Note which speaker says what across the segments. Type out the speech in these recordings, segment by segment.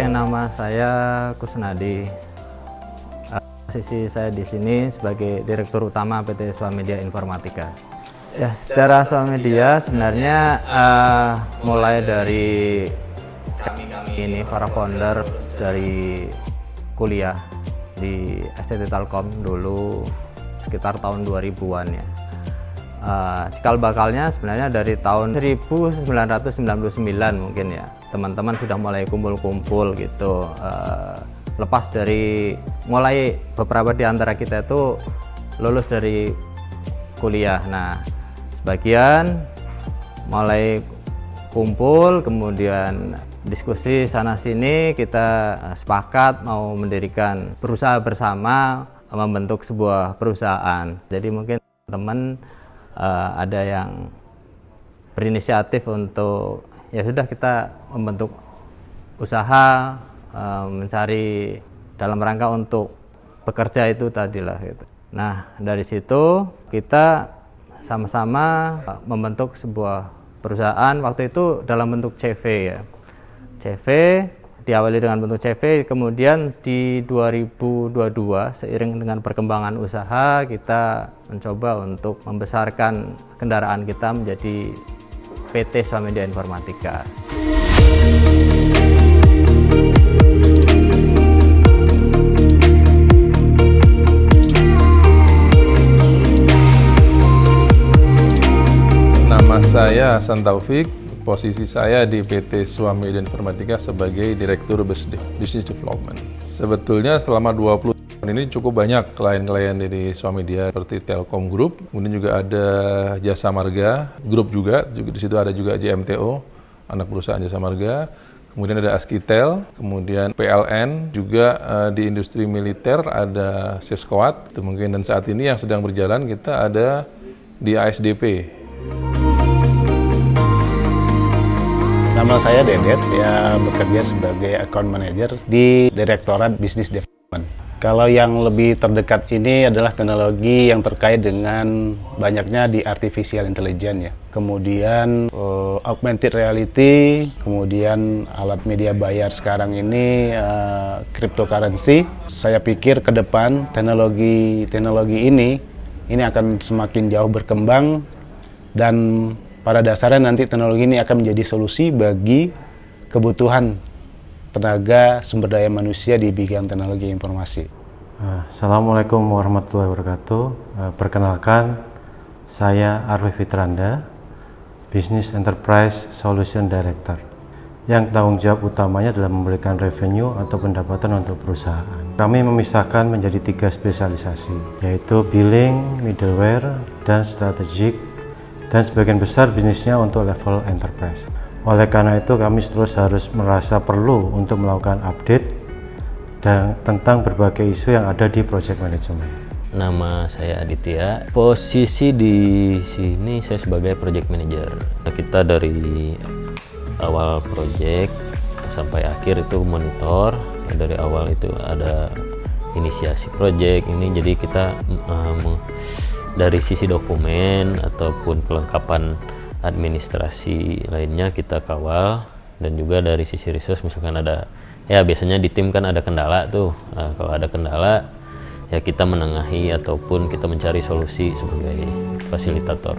Speaker 1: nama saya Kusnadi. Posisi saya di sini sebagai Direktur Utama PT Swamedia Informatika. Ya, secara Swamedia sebenarnya mulai dari kami ini para founder dari kuliah di STT Telkom dulu sekitar tahun 2000-an ya. Cikal bakalnya sebenarnya dari tahun 1999 mungkin ya, teman-teman sudah mulai kumpul-kumpul gitu. Lepas dari mulai beberapa di antara kita itu lulus dari kuliah. Nah, sebagian mulai kumpul, kemudian diskusi sana sini, kita sepakat mau mendirikan perusahaan bersama, membentuk sebuah perusahaan. Jadi mungkin teman ada yang berinisiatif untuk ya sudah kita membentuk usaha, mencari dalam rangka untuk bekerja itu tadilah gitu. Nah, dari situ kita sama-sama membentuk sebuah perusahaan, waktu itu dalam bentuk CV ya. CV diawali dengan bentuk CV, kemudian di 2022 seiring dengan perkembangan usaha kita mencoba untuk membesarkan kendaraan kita menjadi PT Swamedia Informatika.
Speaker 2: Nama saya Hasan Taufik. Posisi saya di PT Swamedia Informatika sebagai Direktur Business Development. Sebetulnya selama 20 tahun ini cukup banyak klien-klien dari Swamedia seperti Telkom Group, kemudian juga ada Jasa Marga Group juga di situ ada juga JMTO, anak perusahaan Jasa Marga, kemudian ada Askitel, kemudian PLN, juga di industri militer ada Seskoat, itu mungkin, dan saat ini yang sedang berjalan kita ada di ASDP.
Speaker 3: Nama saya Dedet, ya bekerja sebagai account manager di Direktorat Business Development. Kalau yang lebih terdekat ini adalah teknologi yang terkait dengan banyaknya di artificial intelligence ya. Kemudian augmented reality, kemudian alat media bayar sekarang ini cryptocurrency. Saya pikir ke depan teknologi ini akan semakin jauh berkembang, dan pada dasarnya nanti teknologi ini akan menjadi solusi bagi kebutuhan tenaga sumber daya manusia di bidang teknologi informasi.
Speaker 4: Assalamualaikum warahmatullahi wabarakatuh. Perkenalkan, saya Arwi Fitranda, Business Enterprise Solution Director, yang tanggung jawab utamanya adalah memberikan revenue atau pendapatan untuk perusahaan. Kami memisahkan menjadi 3 spesialisasi, yaitu billing, middleware, dan strategic, dan sebagian besar bisnisnya untuk level enterprise. Oleh karena itu kami terus harus merasa perlu untuk melakukan update dan tentang berbagai isu yang ada di project management.
Speaker 5: Nama saya Aditya. Posisi di sini saya sebagai project manager. Kita dari awal project sampai akhir itu monitor. Dari awal itu ada inisiasi project ini, jadi kita dari sisi dokumen ataupun kelengkapan administrasi lainnya kita kawal, dan juga dari sisi resource, misalkan ada ya biasanya di tim kan ada kendala tuh. Nah, kalau ada kendala ya kita menengahi ataupun kita mencari solusi sebagai fasilitator.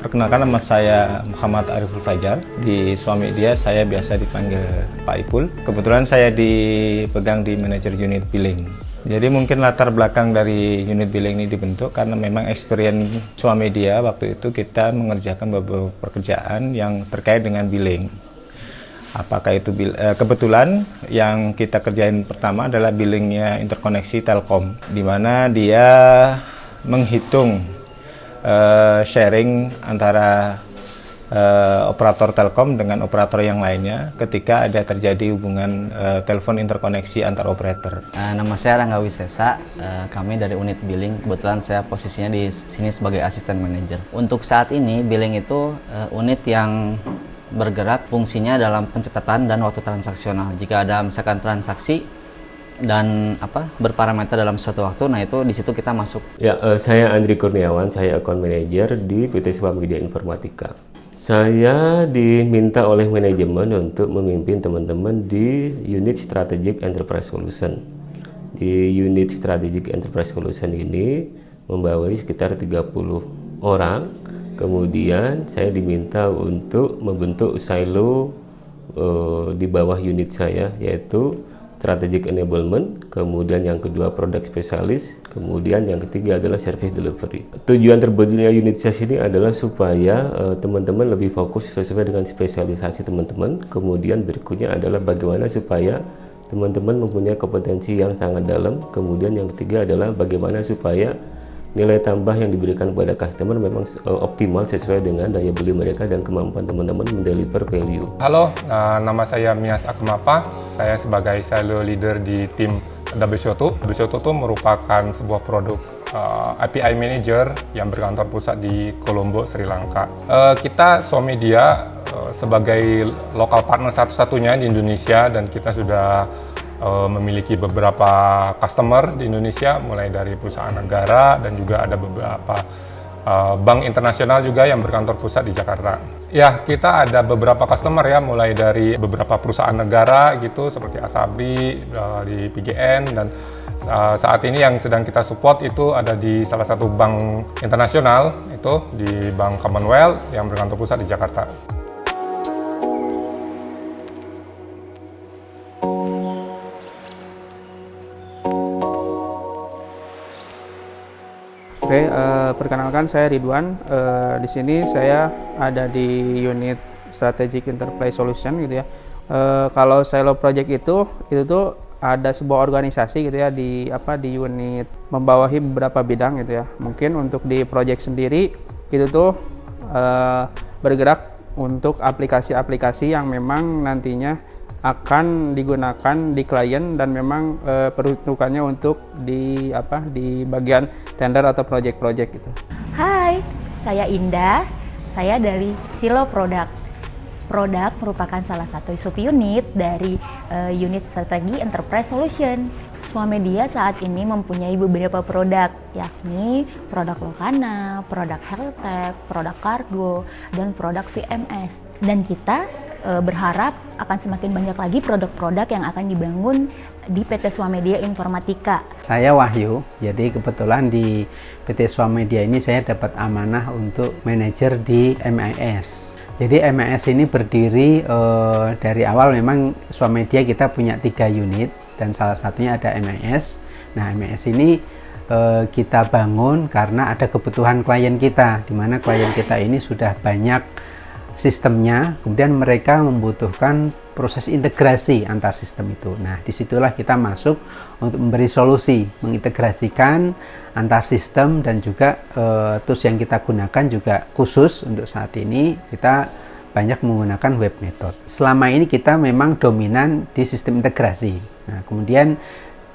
Speaker 6: Perkenalkan, nama saya Muhammad Ariful Fajar. Di Swamedia saya biasa dipanggil Pak Ipul. Kebetulan saya dipegang di manajer unit billing. Jadi mungkin latar belakang dari unit billing ini dibentuk karena memang experience Swamedia waktu itu kita mengerjakan beberapa pekerjaan yang terkait dengan billing. Apakah itu kebetulan yang kita kerjain pertama adalah billingnya interkoneksi Telkom, di mana dia menghitung sharing antara operator Telkom dengan operator yang lainnya ketika ada terjadi hubungan telepon interkoneksi antar operator.
Speaker 7: Nama saya Rangga Wisesa, kami dari unit billing. Kebetulan saya posisinya di sini sebagai asisten manajer. Untuk saat ini billing itu unit yang bergerak fungsinya dalam pencatatan dan waktu transaksional. Jika ada misalkan transaksi dan berparameter dalam suatu waktu, nah itu di situ kita masuk.
Speaker 8: Ya, saya Andri Kurniawan, saya account manager di PT Swamedia Informatika. Saya diminta oleh manajemen untuk memimpin teman-teman di unit Strategic Enterprise Solution. Di unit Strategic Enterprise Solution ini membawahi sekitar 30 orang. Kemudian saya diminta untuk membentuk silo di bawah unit saya, yaitu Strategic Enablement, kemudian yang kedua Product Specialist, kemudian yang ketiga adalah Service Delivery. Tujuan terbentuknya unit saya ini adalah supaya teman-teman lebih fokus sesuai dengan spesialisasi teman-teman. Kemudian berikutnya adalah bagaimana supaya teman-teman mempunyai kompetensi yang sangat dalam. Kemudian yang ketiga adalah bagaimana supaya nilai tambah yang diberikan kepada customer memang optimal sesuai dengan daya beli mereka dan kemampuan teman-teman mendeliver value.
Speaker 9: Halo, nama saya Mias Akmapa. Saya sebagai silo leader di tim WCO2. WCO2 itu merupakan sebuah produk API Manager yang berkantor pusat di Colombo, Sri Lanka. Kita Swamedia sebagai lokal partner satu-satunya di Indonesia, dan kita sudah memiliki beberapa customer di Indonesia, mulai dari perusahaan negara dan juga ada beberapa bank internasional juga yang berkantor pusat di Jakarta. Ya, kita ada beberapa customer ya, mulai dari beberapa perusahaan negara gitu seperti Asabri, di PGN, dan saat ini yang sedang kita support itu ada di salah satu bank internasional, itu di Bank Commonwealth yang berkantor pusat di Jakarta.
Speaker 10: Oke, perkenalkan saya Ridwan. Di sini saya ada di unit Strategic Enterprise Solution gitu ya. Kalau silo project itu tuh ada sebuah organisasi gitu ya di unit membawahi beberapa bidang gitu ya. Mungkin untuk di project sendiri itu tuh bergerak untuk aplikasi-aplikasi yang memang nantinya akan digunakan di klien dan memang peruntukannya untuk di bagian tender atau project-project gitu.
Speaker 11: Hai, saya Indah. Saya dari Silo Product. Product merupakan salah satu subunit dari unit Strategi Enterprise Solution. Swamedia saat ini mempunyai beberapa produk, yakni produk Lokana, produk Healthtech, produk Kargo, dan produk VMS. Dan kita berharap akan semakin banyak lagi produk-produk yang akan dibangun di PT Swamedia Informatika.
Speaker 12: Saya Wahyu, jadi kebetulan di PT Swamedia ini saya dapat amanah untuk manajer di MIS. Jadi MIS ini berdiri dari awal, memang Swamedia kita punya 3 unit dan salah satunya ada MIS. Nah, MIS ini kita bangun karena ada kebutuhan klien kita, di mana klien kita ini sudah banyak sistemnya, kemudian mereka membutuhkan proses integrasi antar sistem itu. Nah, disitulah kita masuk untuk memberi solusi, mengintegrasikan antar sistem, dan juga tools yang kita gunakan juga khusus untuk saat ini kita banyak menggunakan web method. Selama ini kita memang dominan di sistem integrasi. Nah, kemudian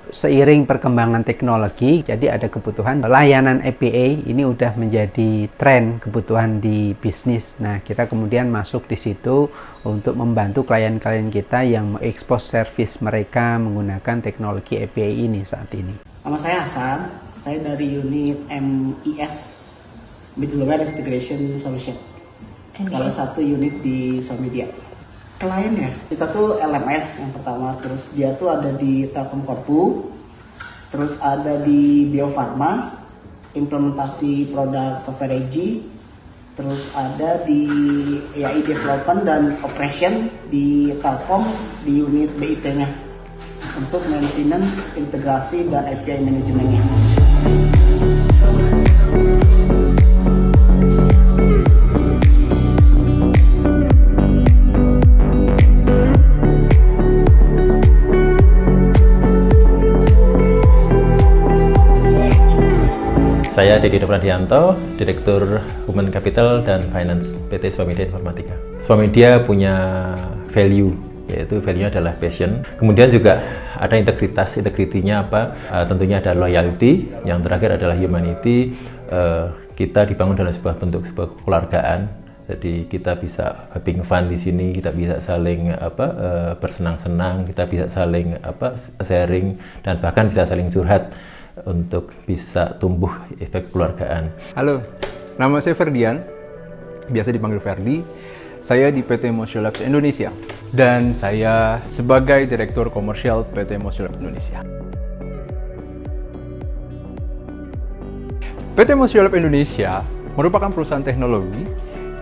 Speaker 12: seiring perkembangan teknologi, jadi ada kebutuhan layanan API ini udah menjadi tren kebutuhan di bisnis. Nah, kita kemudian masuk di situ untuk membantu klien-klien kita yang mengekspos service mereka menggunakan teknologi API ini saat ini.
Speaker 13: Nama saya Hasan, saya dari unit MIS, Middleware Integration Solution, salah satu unit di Swamedia. Kliennya kita tuh LMS yang pertama, terus dia tuh ada di Telkom Korpu, terus ada di Bio Farma, implementasi produk software AG, terus ada di AI Development dan Operation di Telkom di unit BIT-nya untuk maintenance, integrasi, dan API manajemennya.
Speaker 5: Saya Dedi Pradianto, Direktur Human Capital dan Finance PT Swamedia Informatika. Swamedia punya value, yaitu value adalah passion. Kemudian juga ada integritas, integritinya apa? Tentunya ada loyalty, yang terakhir adalah humanity. Kita dibangun dalam sebuah bentuk sebuah kekeluargaan. Jadi kita bisa having fun di sini, kita bisa saling bersenang-senang, kita bisa saling sharing, dan bahkan bisa saling curhat untuk bisa tumbuh efek keluargaan.
Speaker 14: Halo, nama saya Ferdian. biasa dipanggil Ferdi. Saya di PT Motiolabs Indonesia dan saya sebagai Direktur Komersial PT Motiolabs Indonesia. PT Motiolabs Indonesia merupakan perusahaan teknologi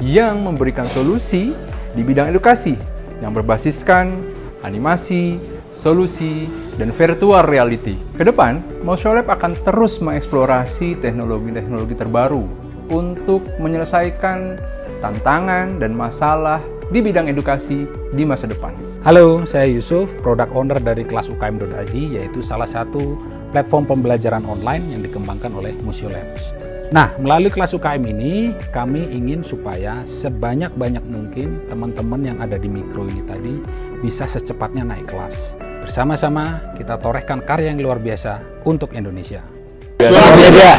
Speaker 14: yang memberikan solusi di bidang edukasi yang berbasiskan animasi, solusi, dan virtual reality. Kedepan, Motiolabs akan terus mengeksplorasi teknologi-teknologi terbaru untuk menyelesaikan tantangan dan masalah di bidang edukasi di masa depan.
Speaker 15: Halo, saya Yusuf, Product Owner dari kelas UKM.id, yaitu salah satu platform pembelajaran online yang dikembangkan oleh Motiolabs. Nah, melalui kelas UKM ini, kami ingin supaya sebanyak-banyak mungkin teman-teman yang ada di mikro ini tadi bisa secepatnya naik kelas. Bersama-sama kita torehkan karya yang luar biasa untuk Indonesia.
Speaker 16: Swamedia.